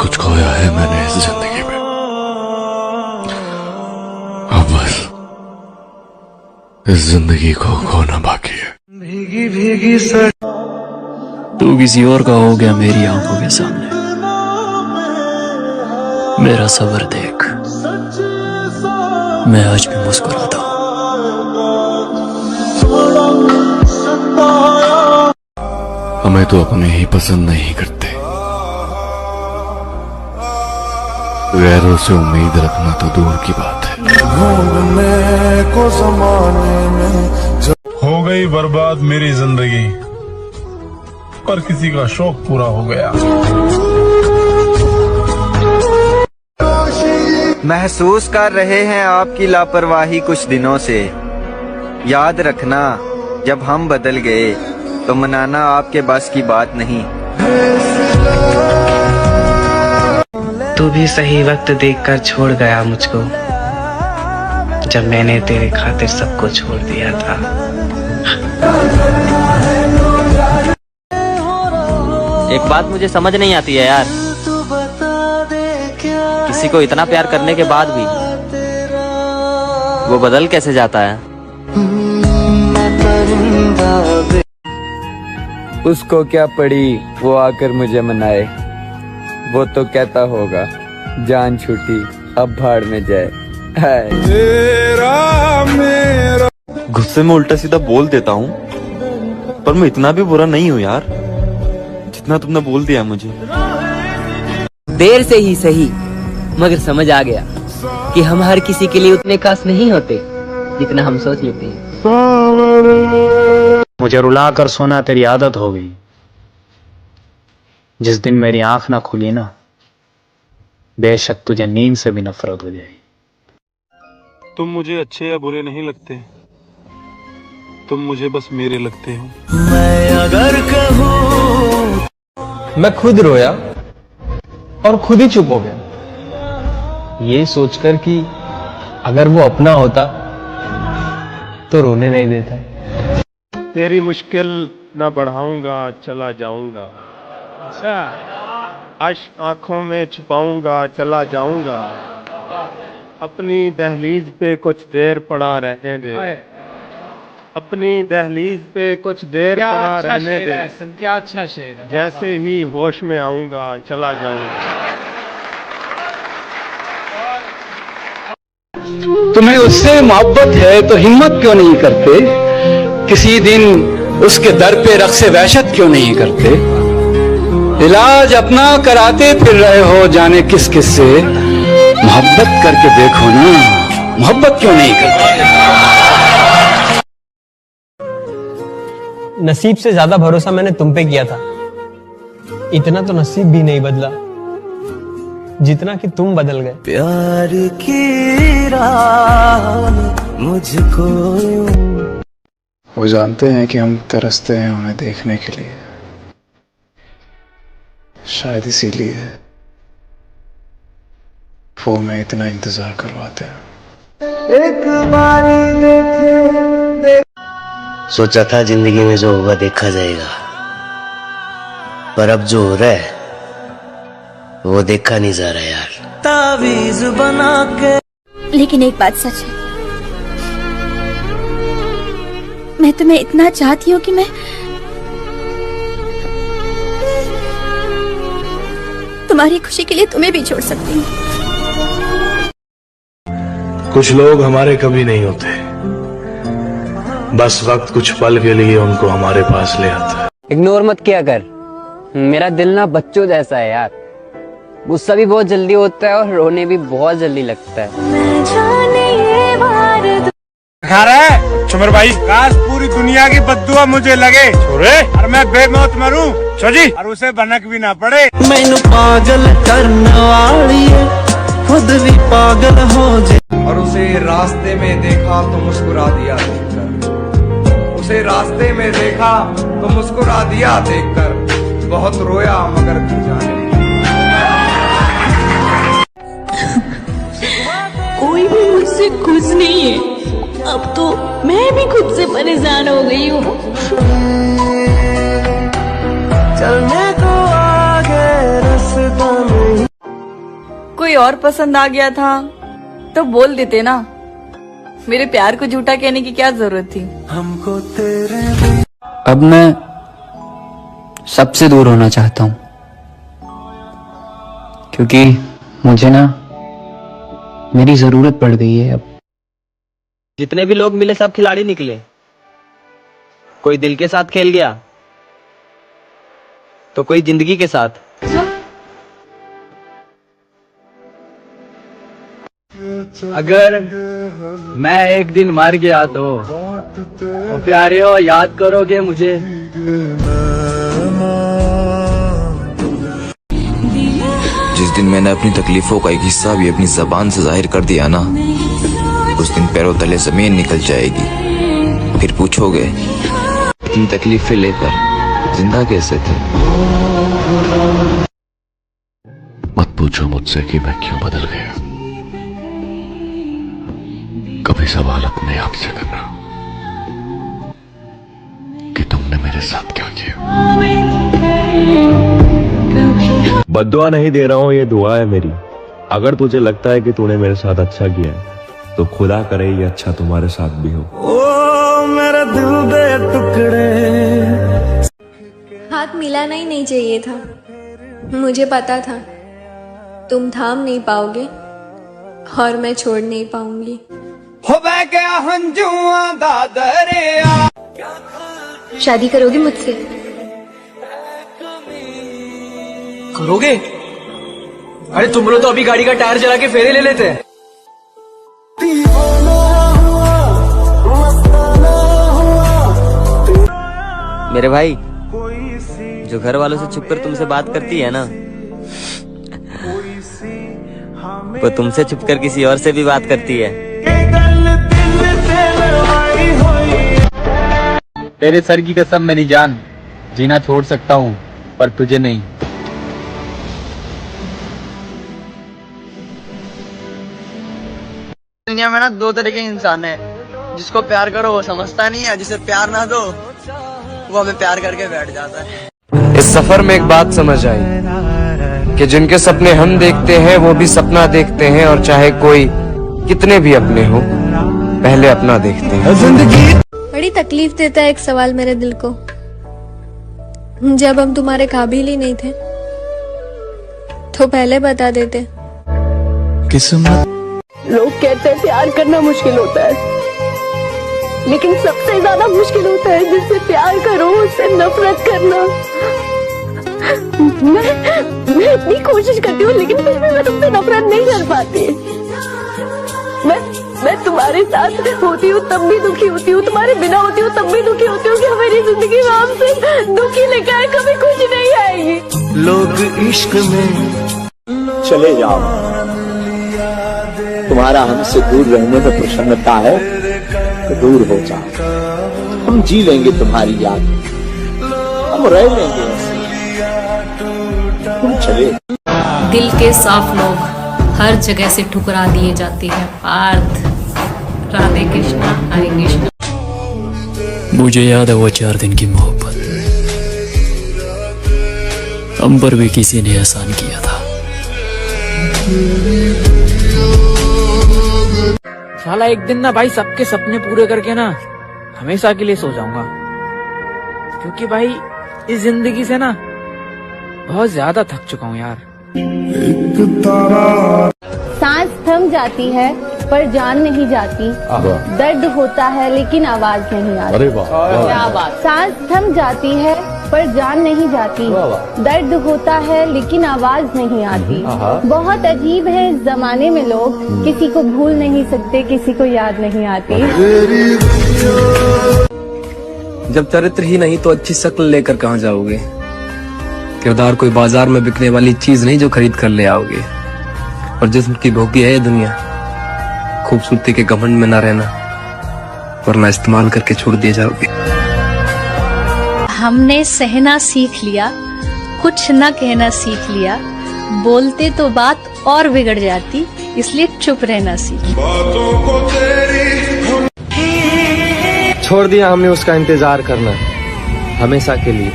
कुछ खोया है मैंने इस जिंदगी में, अब बस इस जिंदगी को खोना बाकी है। भीगी भीगी सर तू किसी और का हो गया मेरी आंखों के सामने। मेरा सब्र देख, मैं आज भी मुस्कुराता हूं। हमें तो अपने ही पसंद नहीं करते, गैरों से उम्मीद रखना तो दूर की बात है। को ज़माने में हो गई बर्बाद मेरी जिंदगी, पर किसी का शौक पूरा हो गया। महसूस कर रहे हैं आपकी लापरवाही कुछ दिनों से। याद रखना जब हम बदल गए तो मनाना आपके बस की बात नहीं। तू भी सही वक्त देखकर छोड़ गया मुझको, जब मैंने तेरे खातिर सबको छोड़ दिया था। एक बात मुझे समझ नहीं आती है यार, किसी को इतना प्यार करने के बाद भी वो बदल कैसे जाता है। उसको क्या पड़ी वो आकर मुझे मनाए, वो तो कहता होगा जान छूटी अब भाड़ में जाए। गुस्से में उल्टा सीधा बोल देता हूँ, पर मैं इतना भी बुरा नहीं हूँ यार, जितना तुमने बोल दिया मुझे। देर से ही सही मगर समझ आ गया कि हम हर किसी के लिए उतने खास नहीं होते जितना हम सोच लेते हैं। मुझे रुला कर सोना तेरी आदत हो गई। जिस दिन मेरी आंख ना खुली ना, बेशक तुझे नींद से भी नफरत हो जाएगी। तुम मुझे अच्छे या बुरे नहीं लगते, तुम मुझे बस मेरे लगते हो। मैं अगर कहूँ मैं खुद रोया और खुद ही चुप हो गया, ये सोचकर कि अगर वो अपना होता तो रोने नहीं देता। तेरी मुश्किल ना बढ़ाऊंगा चला जाऊंगा, अश्क आंखों में छुपाऊंगा चला जाऊंगा, अपनी दहलीज पे कुछ देर पड़ा रहने दे, अपनी दहलीज पे कुछ देर पड़ा रहने दे। क्या अच्छा शेर है। जैसे ही होश में आऊंगा चला जाऊंगा। तुम्हें उससे मोहब्बत है तो हिम्मत क्यों नहीं करते, किसी दिन उसके दर पे रक्से वहशत क्यों नहीं करते। इलाज अपना कराते फिर रहे हो जाने किस किस से, मोहब्बत करके देखो ना, मोहब्बत क्यों नहीं करते। नसीब से ज्यादा भरोसा मैंने तुम पे किया था, इतना तो नसीब भी नहीं बदला जितना कि तुम बदल गए। प्यार की राह मुझको वो जानते हैं कि हम तरसते हैं उन्हें देखने के लिए, शायद इसीलिए वो हमें इतना इंतजार करवाते हैं। एक बारी देखे सोचा था जिंदगी में जो होगा देखा जाएगा, पर अब जो हो रहा है वो देखा नहीं जा रहा यार। तावीज बना के। लेकिन एक बात सच है, मैं तुम्हें इतना चाहती हूँ कि मैं तुम्हारी खुशी के लिए तुम्हें भी छोड़ सकती हूँ। कुछ लोग हमारे कभी नहीं होते, बस वक्त कुछ पल के लिए उनको हमारे पास ले आता है। इग्नोर मत किया कर, मेरा दिल ना बच्चों जैसा है यार, गुस्सा भी बहुत जल्दी होता है और रोने भी बहुत जल्दी लगता है। खा रहा है चुमर भाई, काश पूरी दुनिया की बद्दुआ मुझे लगे छोरे और मैं बेमौत मरूं छोजी और उसे भनक भी ना पड़े। मैनू पागल करने वाली है, खुद भी पागल हो जाए। और उसे रास्ते में देखा तो मुस्कुरा दिया देखकर, उसे रास्ते में देखा तो मुस्कुरा दिया देखकर, बहुत रोया मगर तू जाने। कोई भी मुझसे खुश नहीं है, अब तो मैं भी खुद से परेशान हो गई हूँ। चलने को आगे रास्ता नहीं। कोई और पसंद आ गया था तो बोल देते ना। मेरे प्यार को झूठा कहने की क्या जरूरत थी। अब मैं सबसे दूर होना चाहता हूँ, क्योंकि मुझे ना मेरी जरूरत पड़ गई है अब। जितने भी लोग मिले सब खिलाड़ी निकले। कोई दिल के साथ खेल गया तो कोई जिंदगी के साथ। अगर मैं एक दिन मर गया तो प्यारे हो याद करोगे मुझे। जिस दिन मैंने अपनी तकलीफों का एक हिस्सा भी अपनी जबान से जाहिर कर दिया ना, उस दिन पैरों तले जमीन निकल जाएगी। फिर पूछोगे इतनी तकलीफें लेकर जिंदा कैसे थे। मत पूछो मुझसे कि मैं क्यों बदल गया। कभी सवाल अपने आप से करना कि तुमने मेरे साथ क्या किया। बद्दुआ नहीं दे रहा हूँ, ये दुआ है मेरी। अगर तुझे लगता है कि तूने मेरे साथ अच्छा किया है तो खुदा करे ये अच्छा तुम्हारे साथ भी हो। ओ मेरा दिल दे टुकड़े। हाथ मिलाना ही नहीं चाहिए था। मुझे पता था तुम थाम नहीं पाओगे और मैं छोड़ नहीं पाऊंगी। हो बह गया हंजुआ दा दरिया। शादी करोगे मुझसे? करोगे? अरे तुम लोग तो अभी गाड़ी का टायर जला के फेरे ले लेते हैं। मेरे भाई, जो घर वालों से छुपकर तुमसे बात करती है ना, वो तुमसे छुपकर किसी और से भी बात करती है। तेरे सर की कसम मेरी जान, जीना छोड़ सकता हूँ पर तुझे नहीं। दुनिया में ना दो तरह के इंसान है, जिसको प्यार करो वो समझता नहीं है, जिसे प्यार ना दो वो हमें प्यार करके बैठ जाता है। इस सफर में एक बात समझ आई कि जिनके सपने हम देखते हैं वो भी सपना देखते हैं, और चाहे कोई कितने भी अपने हो पहले अपना देखते हैं। जिंदगी बड़ी तकलीफ देता है एक सवाल मेरे दिल को। जब हम तुम्हारे काबिल ही नहीं थे तो पहले बता देते। किस्मत। लोग कहते हैं प्यार करना मुश्किल होता है, लेकिन सबसे ज्यादा मुश्किल होता है जिससे प्यार करो उससे नफरत करना। मैं इतनी कोशिश करती हूँ लेकिन फिर भी मैं तुमसे नफरत नहीं कर पाती। मैं तुम्हारे साथ होती हूँ तब भी दुखी होती हूँ, तुम्हारे बिना होती हूँ तब भी दुखी होती हूँ कि मेरी जिंदगी में हमसे दुखी लेकर आए कभी खुश नहीं आएगी। लोग इश्क में चले जाओ, तुम्हारा हमसे दूर रहने में प्रसन्नता है तो दूर हो जाओ। हम जी लेंगे तुम्हारी याद, हम रह लेंगे ऐसे, तुम चले। दिल के साफ लोग हर जगह से ठुकरा दिए जाते हैं। पार्थ, राधे कृष्णा, हरे कृष्णा। मुझे याद है वो 4 दिन की मोहब्बत, हम पर भी किसी ने एहसान किया था। साला एक दिन ना भाई सबके सपने पूरे करके ना हमेशा के लिए सो जाऊंगा, क्योंकि भाई इस जिंदगी से ना बहुत ज्यादा थक चुका हूँ यार। सांस थम जाती है पर जान नहीं जाती, दर्द होता है लेकिन आवाज नहीं आती। अरे वाह, क्या बात। सांस थम जाती है पर जान नहीं जाती, दर्द होता है लेकिन आवाज नहीं आती। बहुत अजीब है इस जमाने में लोग, किसी को भूल नहीं सकते, किसी को याद नहीं आती। जब चरित्र ही नहीं तो अच्छी शक्ल लेकर कहाँ जाओगे। किरदार कोई बाजार में बिकने वाली चीज नहीं जो खरीद कर ले आओगे। और जिस्म की भोगी है ये दुनिया, खूबसूरती के घमंड में ना रहना वरना इस्तेमाल करके छोड़ दिए जाओगे। हमने सहना सीख लिया, कुछ न कहना सीख लिया, बोलते तो बात और बिगड़ जाती, इसलिए चुप रहना सीख। छोड़ दिया हमने उसका इंतजार करना हमेशा के लिए।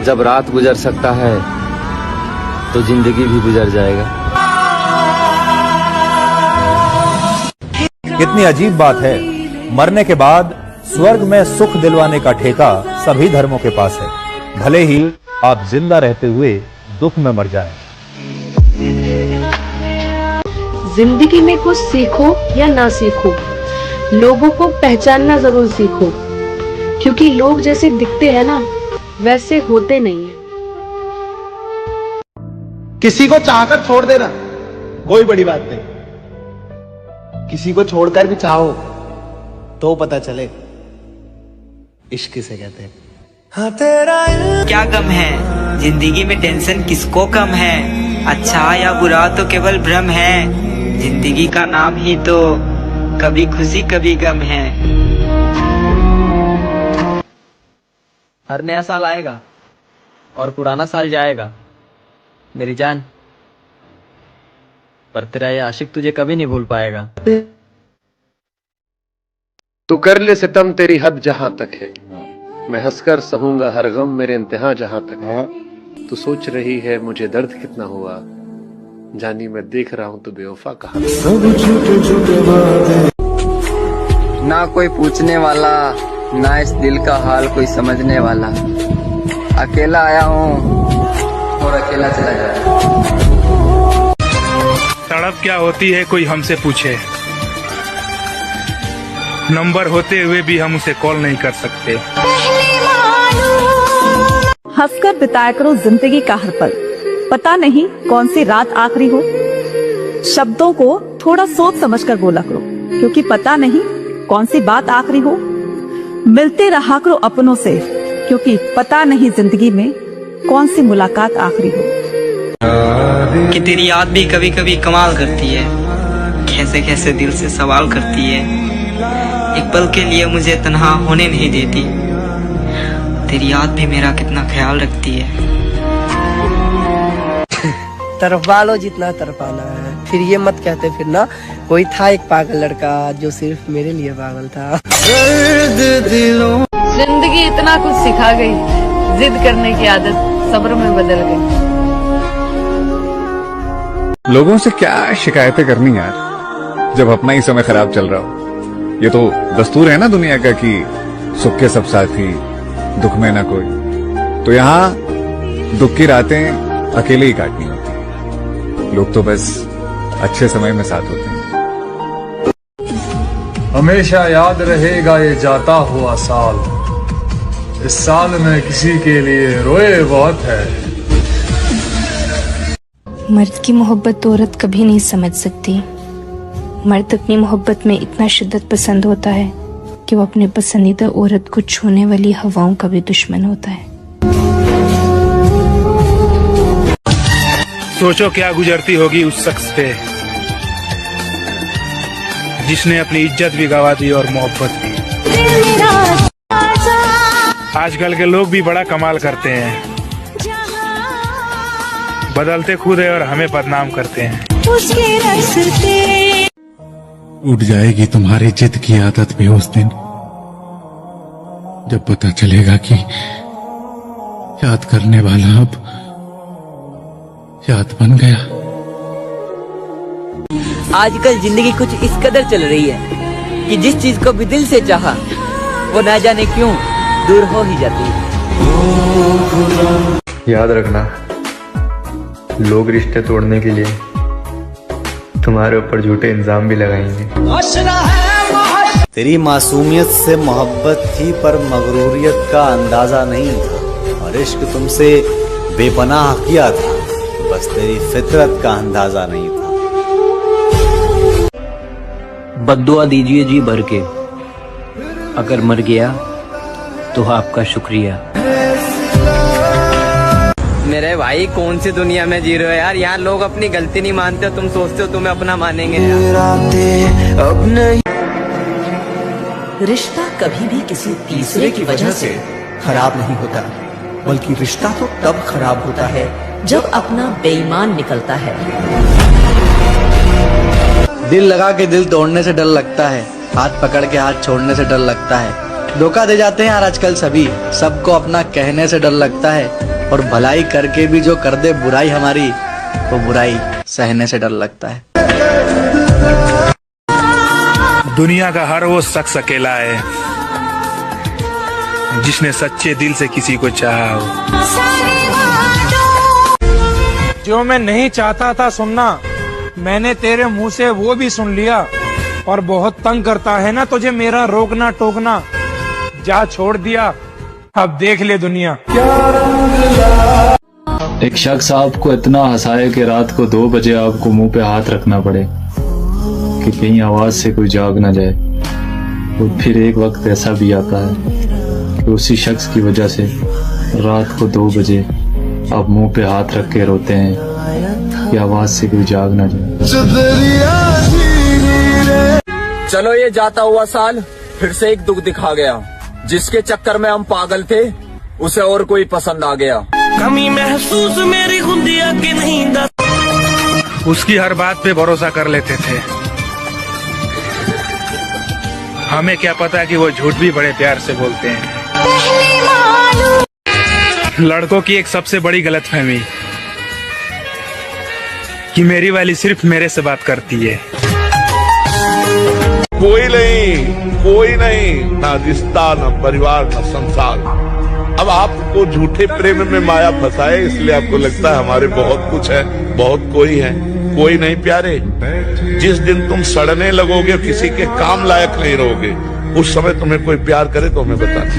जब रात गुजर सकता है तो जिंदगी भी गुजर जाएगा। कितनी अजीब बात है, मरने के बाद स्वर्ग में सुख दिलवाने का ठेका सभी धर्मों के पास है, भले ही आप जिंदा रहते हुए दुख में मर जाएं। जिंदगी में कुछ सीखो या ना सीखो, लोगों को पहचानना जरूर सीखो, क्योंकि लोग जैसे दिखते हैं ना वैसे होते नहीं है। किसी को चाहकर छोड़ देना कोई बड़ी बात नहीं, किसी को छोड़कर भी चाहो तो पता चले इश्क किसे कहते हैं। हाँ तेरा क्या गम है जिंदगी में, टेंशन किसको कम है, अच्छा या बुरा तो केवल भ्रम है, जिंदगी का नाम ही तो कभी खुशी कभी गम है। हर नया साल आएगा और पुराना साल जाएगा मेरी जान, पर तेरा ये आशिक तुझे कभी नहीं भूल पाएगा। तू कर ले सितम तेरी हद जहां तक है, मैं हंसकर सहूंगा हर गम मेरे इंतहा जहां तक है। तू सोच रही है मुझे दर्द कितना हुआ, जानी मैं देख रहा हूं तो बेवफा कहा। ना कोई पूछने वाला, ना इस दिल का हाल कोई समझने वाला, अकेला आया हूँ और अकेला चला जाए। तड़प क्या होती है कोई हमसे पूछे, नंबर होते हुए भी हम उसे कॉल नहीं कर सकते। हंसकर बिताया करो जिंदगी का हर पल, पता नहीं कौन सी रात आखिरी हो। शब्दों को थोड़ा सोच समझकर बोला करो, क्योंकि पता नहीं कौन सी बात आखिरी हो। मिलते रहा करो अपनों से, क्योंकि पता नहीं जिंदगी में कौन सी मुलाकात आखिरी हो। कि तेरी याद भी कभी कभी कमाल करती है, कैसे कैसे दिल से सवाल करती है, एक पल के लिए मुझे तन्हा होने नहीं देती, तेरी याद भी मेरा कितना ख्याल रखती है। तरफा लो जितना तरफाना है, फिर ये मत कहते फिर ना कोई था एक पागल लड़का जो सिर्फ मेरे लिए पागल था। जिंदगी इतना कुछ सिखा गई, जिद करने की आदत सब्र में बदल गई। लोगों से क्या शिकायतें करनी यार, जब अपना ही समय खराब चल रहा हो। ये तो दस्तूर है ना दुनिया का कि सुख के सब साथी दुख में ना कोई। तो यहाँ दुख की रातें अकेले ही काटनी होती है, लोग तो बस अच्छे समय में साथ होते हैं। हमेशा याद रहेगा ये जाता हुआ साल, इस साल में किसी के लिए रोए बहुत है। मर्द की मोहब्बत तो औरत कभी नहीं समझ सकती। मर्द अपनी मोहब्बत में इतना शिद्दत पसंद होता है कि वो अपने पसंदीदा औरत को छूने वाली हवाओं का भी दुश्मन होता है। सोचो क्या गुजरती होगी उस शख्स पे जिसने अपनी इज्जत भी गंवा दी और मोहब्बत भी। आजकल के लोग भी बड़ा कमाल करते हैं, बदलते खुद है और हमें बदनाम करते हैं। उठ जाएगी तुम्हारी जिद की आदत भी उस दिन, जब पता चलेगा कि याद करने वाला अब याद बन गया। आजकल जिंदगी कुछ इस कदर चल रही है कि जिस चीज को भी दिल से चाहा वो ना जाने क्यों दूर हो ही जाती है। याद रखना, लोग रिश्ते तोड़ने के लिए तुम्हारे ऊपर झूठे इल्जाम भी लगाएंगे। तेरी मासूमियत से मोहब्बत थी पर मगरूरियत का अंदाजा नहीं था, और इश्क तुमसे बेपनाह किया था, बस तेरी फितरत का अंदाजा नहीं था। बद्दुआ दीजिए जी भर के, अगर मर गया तो आपका शुक्रिया। मेरे भाई कौन सी दुनिया में जी रहे हो यार, यहाँ लोग अपनी गलती नहीं मानते, तुम सोचते हो तुम्हें अपना मानेंगे यार। रिश्ता कभी भी किसी तीसरे की वजह से खराब नहीं होता, बल्कि रिश्ता तो तब खराब होता है जब अपना बेईमान निकलता है। दिल लगा के दिल तोड़ने से डर लगता है, हाथ पकड़ के हाथ छोड़ने से डर लगता है। धोखा दे जाते हैं यार आजकल सभी, सबको अपना कहने से डर लगता है, और भलाई करके भी जो कर दे बुराई हमारी, वो बुराई सहने से डर लगता है। दुनिया का हर वो शख्स अकेला है जिसने सच्चे दिल से किसी को चाहा हो। जो मैं नहीं चाहता था सुनना, मैंने तेरे मुंह से वो भी सुन लिया। और बहुत तंग करता है ना तुझे मेरा रोकना टोकना, जा छोड़ दिया, अब देख ले दुनिया। एक शख्स आपको इतना हंसाए कि रात को 2 बजे आपको मुंह पे हाथ रखना पड़े कि कहीं आवाज से कोई जाग ना जाए। और फिर एक वक्त ऐसा भी आता है कि उसी शख्स की वजह से रात को 2 बजे आप मुंह पे हाथ रख के रोते हैं कि आवाज से कोई जाग ना जाए। चलो ये जाता हुआ साल फिर से एक दुख दिखा गया। जिसके चक्कर में हम पागल थे उसे और कोई पसंद आ गया। कमी महसूस मेरी खुदिया के नहीं दस। उसकी हर बात पे भरोसा कर लेते थे। हमें क्या पता कि वो झूठ भी बड़े प्यार से बोलते हैं। लड़कों की एक सबसे बड़ी गलतफहमी कि मेरी वाली सिर्फ मेरे से बात करती है। कोई नहीं, ना रिश्ता, ना परिवार, ना संसार। अब आपको झूठे प्रेम में माया फंसाए, इसलिए आपको लगता है हमारे बहुत कुछ है, बहुत कोई है। कोई नहीं प्यारे, जिस दिन तुम सड़ने लगोगे, किसी के काम लायक नहीं रहोगे, उस समय तुम्हें कोई प्यार करे तो हमें बताना।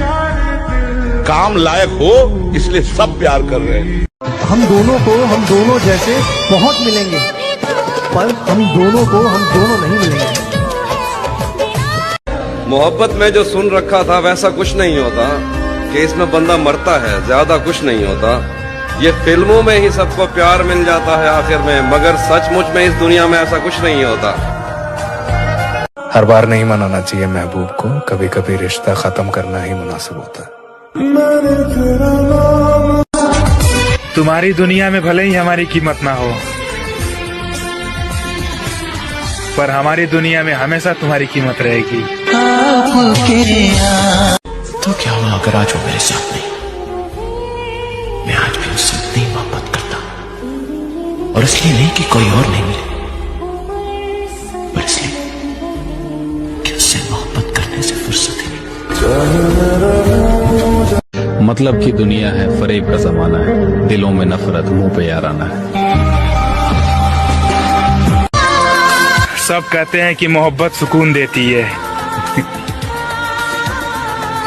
काम लायक हो इसलिए सब प्यार कर रहे हैं। हम दोनों जैसे बहुत मिलेंगे, पर हम दोनों नहीं मिलेंगे। मोहब्बत में जो सुन रखा था वैसा कुछ नहीं होता कि इसमें बंदा मरता है, ज्यादा कुछ नहीं होता। ये फिल्मों में ही सबको प्यार मिल जाता है आखिर में, मगर सचमुच में इस दुनिया में ऐसा कुछ नहीं होता। हर बार नहीं मनाना चाहिए महबूब को, कभी कभी रिश्ता खत्म करना ही मुनासिब होता है। तुम्हारी दुनिया में भले ही हमारी कीमत ना हो, पर हमारी दुनिया में हमेशा तुम्हारी कीमत रहेगी। तो क्या हुआ अगर आज वो मेरे साथ नहीं? मैं आज भी उससे इतनी मोहब्बत करता, और इसलिए नहीं कि कोई और नहीं मिले, पर इसलिए कि उससे मोहब्बत करने से फुर्सत ही नहीं। मतलब की दुनिया है, फरेब का जमाना है, दिलों में नफरत, मुंह पे याराना है। सब कहते हैं कि मोहब्बत सुकून देती है,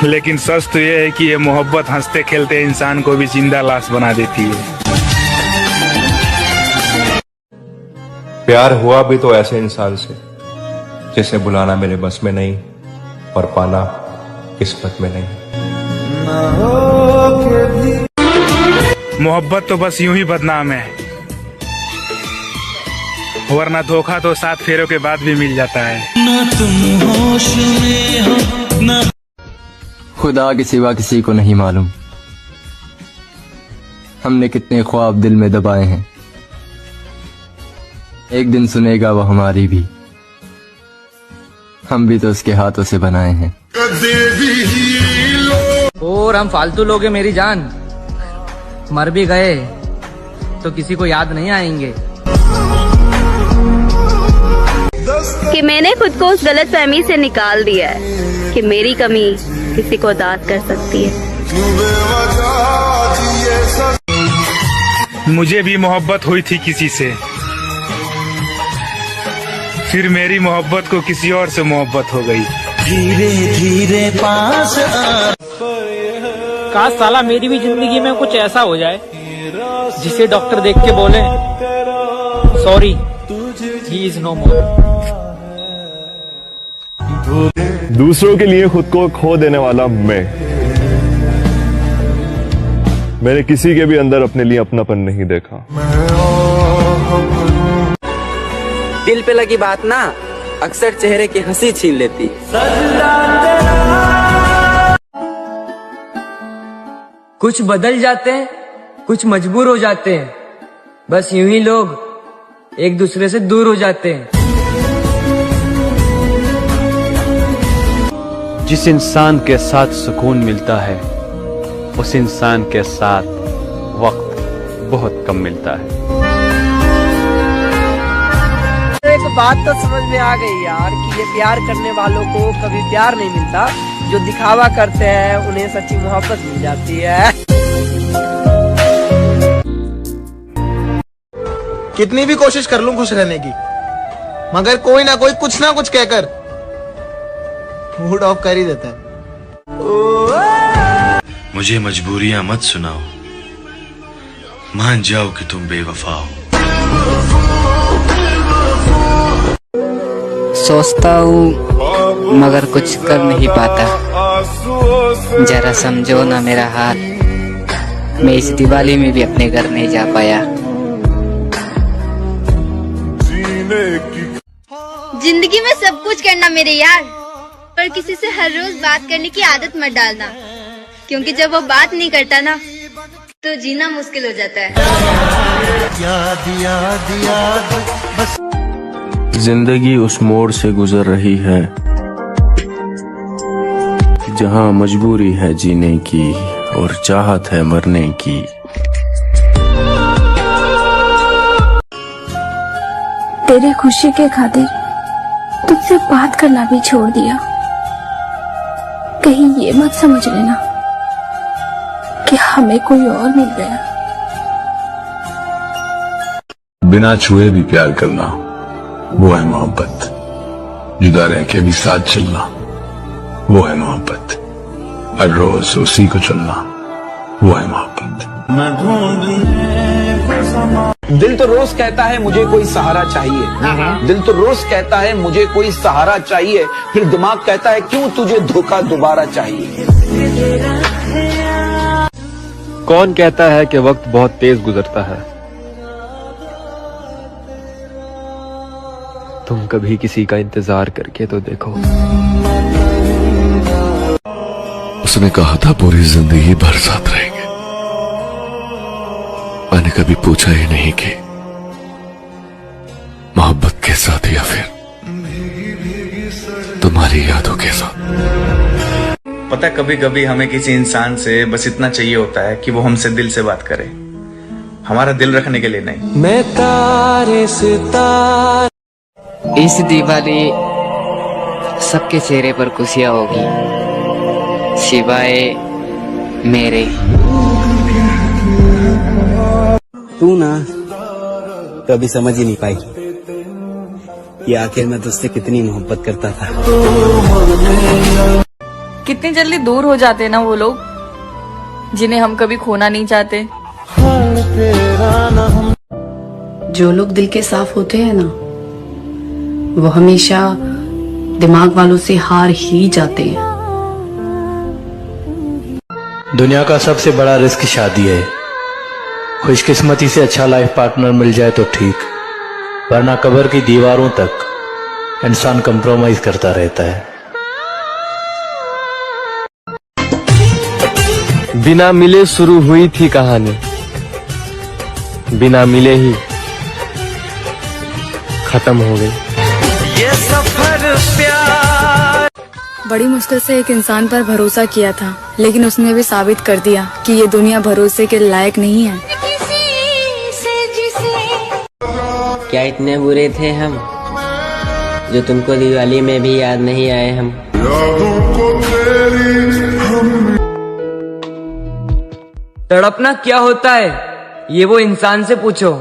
लेकिन सच तो ये है कि ये मोहब्बत हंसते खेलते इंसान को भी जिंदा लाश बना देती है। प्यार हुआ भी तो ऐसे इंसान से जिसे बुलाना मेरे बस में नहीं और पाना किस्मत में नहीं। मोहब्बत तो बस यूं ही बदनाम है, वरना धोखा तो 7 फेरों के बाद भी मिल जाता है। ना तुम होश में हो ना। खुदा के सिवा किसी को नहीं मालूम हमने कितने ख्वाब दिल में दबाए हैं। एक दिन सुनेगा वो हमारी भी, हम भी तो उसके हाथों से बनाए हैं। और हम फालतू लोग हैं मेरी जान, मर भी गए तो किसी को याद नहीं आएंगे। कि मैंने खुद को उस गलत फहमी से निकाल दिया है कि मेरी कमी किसी को दाद कर सकती है। मुझे भी मोहब्बत हुई थी किसी से, फिर मेरी मोहब्बत को किसी और से मोहब्बत हो गई। धीरे धीरे पास काश साला मेरी भी जिंदगी में कुछ ऐसा हो जाए जिसे डॉक्टर देख के बोले सॉरी ही इज नो मोर। दूसरों के लिए खुद को खो देने वाला मैंने किसी के भी अंदर अपने लिए अपनापन नहीं देखा। दिल पे लगी बात ना अक्सर चेहरे की हंसी छीन लेती। कुछ बदल जाते हैं, कुछ मजबूर हो जाते हैं, बस यूं ही लोग एक दूसरे से दूर हो जाते हैं। जिस इंसान के साथ सुकून मिलता है उस इंसान के साथ वक्त बहुत कम मिलता है। एक बात तो समझ में आ गई यार कि ये प्यार करने वालों को कभी प्यार नहीं मिलता, जो दिखावा करते हैं उन्हें सच्ची मोहब्बत मिल जाती है। कितनी भी कोशिश कर लूं खुश रहने की, मगर कोई ना कुछ कहकर मूड ऑफ कर ही देता है। मुझे मजबूरियां मत सुनाओ, मान जाओ कि तुम बेवफा हो। सोचता हूँ मगर कुछ कर नहीं पाता, जरा समझो ना मेरा हाल, मैं इस दिवाली में भी अपने घर नहीं जा पाया। जिंदगी में सब कुछ करना मेरे यार, पर किसी से हर रोज बात करने की आदत मत डालना, क्योंकि जब वो बात नहीं करता ना तो जीना मुश्किल हो जाता है। जिंदगी उस मोड़ से गुजर रही है जहां मजबूरी है जीने की और चाहत है मरने की। तेरे खुशी के खातिर तुझसे बात करना भी छोड़ दिया, कहीं ये मत समझ लेना कि हमें कोई और मिल गया। बिना छुए भी प्यार करना वो है मोहब्बत, जुदा रह के भी साथ चलना वो है मोहब्बत, हर रोज उसी को चुनना वो है मोहब्बत। दिल तो रोज कहता है मुझे कोई सहारा चाहिए, दिल तो रोज कहता है मुझे कोई सहारा चाहिए, फिर दिमाग कहता है क्यों तुझे धोखा दोबारा चाहिए। कौन कहता है कि वक्त बहुत तेज गुजरता है? तुम कभी किसी का इंतजार करके तो देखो। उसने कहा था पूरी जिंदगी भर साथ रहेंगे, मैंने कभी पूछा ही नहीं कि मोहब्बत के साथ या फिर तुम्हारी यादों के साथ। पता है कभी कभी हमें किसी इंसान से बस इतना चाहिए होता है कि वो हमसे दिल से बात करे, हमारा दिल रखने के लिए नहीं। मैं तारे सितारे, इस दिवाली सबके चेहरे पर खुशियां होगी सिवाय मेरे। तू ना कभी समझ ही नहीं पाई कि आखिर मैं तुझसे कितनी मोहब्बत करता था। कितनी जल्दी दूर हो जाते ना वो लोग जिन्हें हम कभी खोना नहीं चाहते। जो लोग दिल के साफ होते हैं ना, वो हमेशा दिमाग वालों से हार ही जाते हैं। दुनिया का सबसे बड़ा रिस्क शादी है। खुशकिस्मती से अच्छा लाइफ पार्टनर मिल जाए तो ठीक, वरना कब्र की दीवारों तक इंसान कंप्रोमाइज करता रहता है। बिना मिले शुरू हुई थी कहानी, बिना मिले ही खत्म हो गई। ये सफर प्यार। बड़ी मुश्किल से एक इंसान पर भरोसा किया था, लेकिन उसने भी साबित कर दिया कि ये दुनिया भरोसे के लायक नहीं है। क्या इतने बुरे थे हम जो तुमको दिवाली में भी याद नहीं आए हम? तड़पना क्या होता है ये वो इंसान से पूछो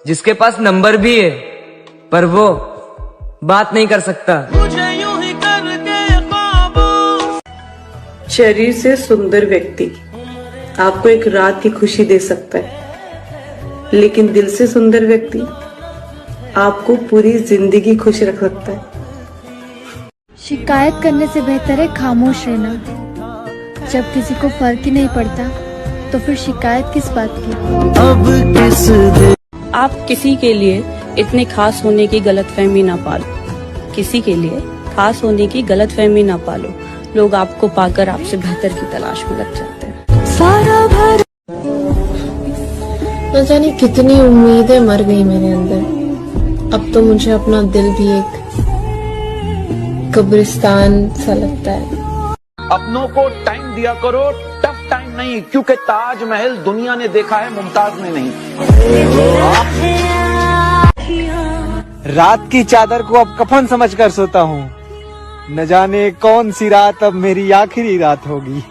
जिसके पास नंबर भी है पर वो बात नहीं कर सकता। शरीर से सुंदर व्यक्ति आपको एक रात की खुशी दे सकता है, लेकिन दिल से सुंदर व्यक्ति आपको पूरी जिंदगी खुश रख सकता है। शिकायत करने से बेहतर है खामोश रहना। जब किसी को फर्क ही नहीं पड़ता तो फिर शिकायत किस बात की? आप किसी के लिए इतने खास होने की गलतफहमी ना पालो, किसी के लिए खास होने की गलतफहमी ना पालो। लोग आपको पाकर आपसे बेहतर की तलाश में लग जाते हैं। सारा भर न जाने कितनी उम्मीदें मर गई मेरे अंदर। अब तो मुझे अपना दिल भी एक कब्रिस्तान सा लगता है। अपनों को टाइम दिया करो, टफ टाइम नहीं, क्योंकि ताजमहल दुनिया ने देखा है, मुमताज ने नहीं। रात की चादर को अब कफन समझकर सोता हूँ। न जाने कौन सी रात अब मेरी आखिरी रात होगी।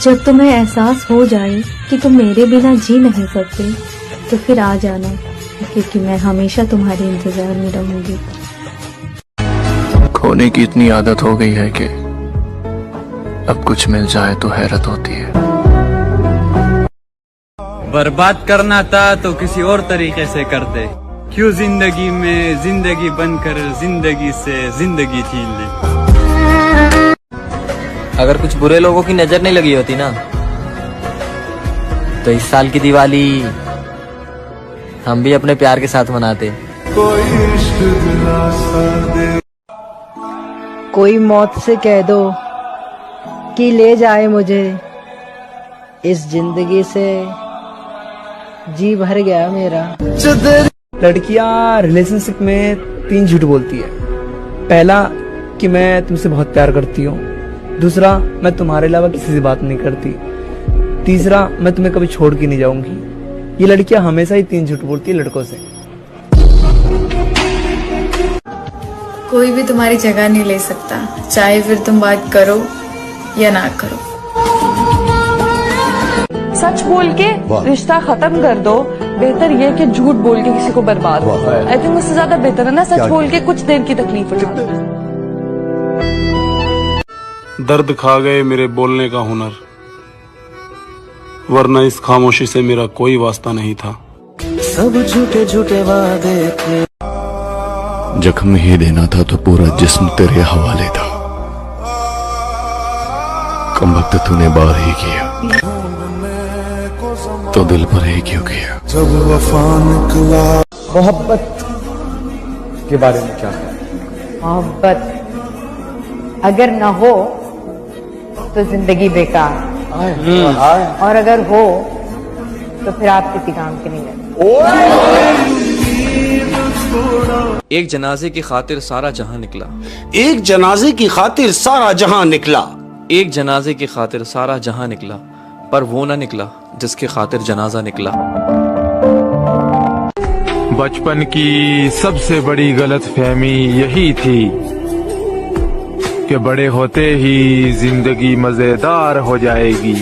जब तुम्हें एहसास हो जाए कि तुम मेरे बिना जी नहीं सकते तो फिर आ जाना, क्योंकि मैं हमेशा तुम्हारे इंतजार में रहूंगी। खोने की इतनी आदत हो गई है कि अब कुछ मिल जाए तो हैरत होती है। बर्बाद करना था तो किसी और तरीके से करते, क्यों जिंदगी में जिंदगी बनकर जिंदगी से जिंदगी छीन ली। अगर कुछ बुरे लोगों की नजर नहीं लगी होती ना, तो इस साल की दिवाली हम भी अपने प्यार के साथ मनाते। कोई मौत से कह दो कि ले जाए मुझे, इस जिंदगी से जी भर गया मेरा। लड़कियां रिलेशनशिप में 3 झूठ बोलती है। पहला कि मैं तुमसे बहुत प्यार करती हूँ, दूसरा मैं तुम्हारे अलावा किसी से बात नहीं करती, तीसरा मैं तुम्हें कभी छोड़ के नहीं जाऊंगी। ये लड़कियां हमेशा ही 3 झूठ बोलती है लड़कों से। कोई भी तुम्हारी जगह नहीं ले सकता, चाहे फिर तुम बात करो या ना करो। सच बोल के रिश्ता खत्म कर दो, बेहतर ये कि झूठ बोल के किसी को बर्बाद हो। आई थिंक उससे ज्यादा बेहतर है ना सच बोल के कुछ देर की तकलीफ उठाना। दर्द खा गए मेरे बोलने का हुनर, वरना इस खामोशी से मेरा कोई वास्ता नहीं था। सब झूठे झूठे वादे थे। जख्म ही देना था तो पूरा जिस्म तेरे हवाले था। कमबख्त तूने बार ही किया तो दिल पर ही क्यों किया। जब वफा निकला। मोहब्बत के बारे में क्या है? मोहब्बत अगर न हो तो जिंदगी बेकार, और अगर हो तो फिर आप किसी काम के नहीं रहते। एक जनाजे की खातिर सारा जहां निकला, एक जनाजे की खातिर सारा जहां निकला, एक जनाजे की खातिर सारा जहां निकला, पर वो ना निकला जिसके खातिर जनाजा निकला। बचपन की सबसे बड़ी गलतफहमी यही थी कि बड़े होते ही जिंदगी मजेदार हो जाएगी।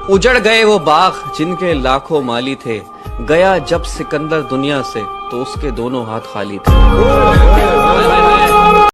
उजड़ गए वो बाग जिनके लाखों माली थे, गया जब सिकंदर दुनिया से तो उसके दोनों हाथ खाली थे।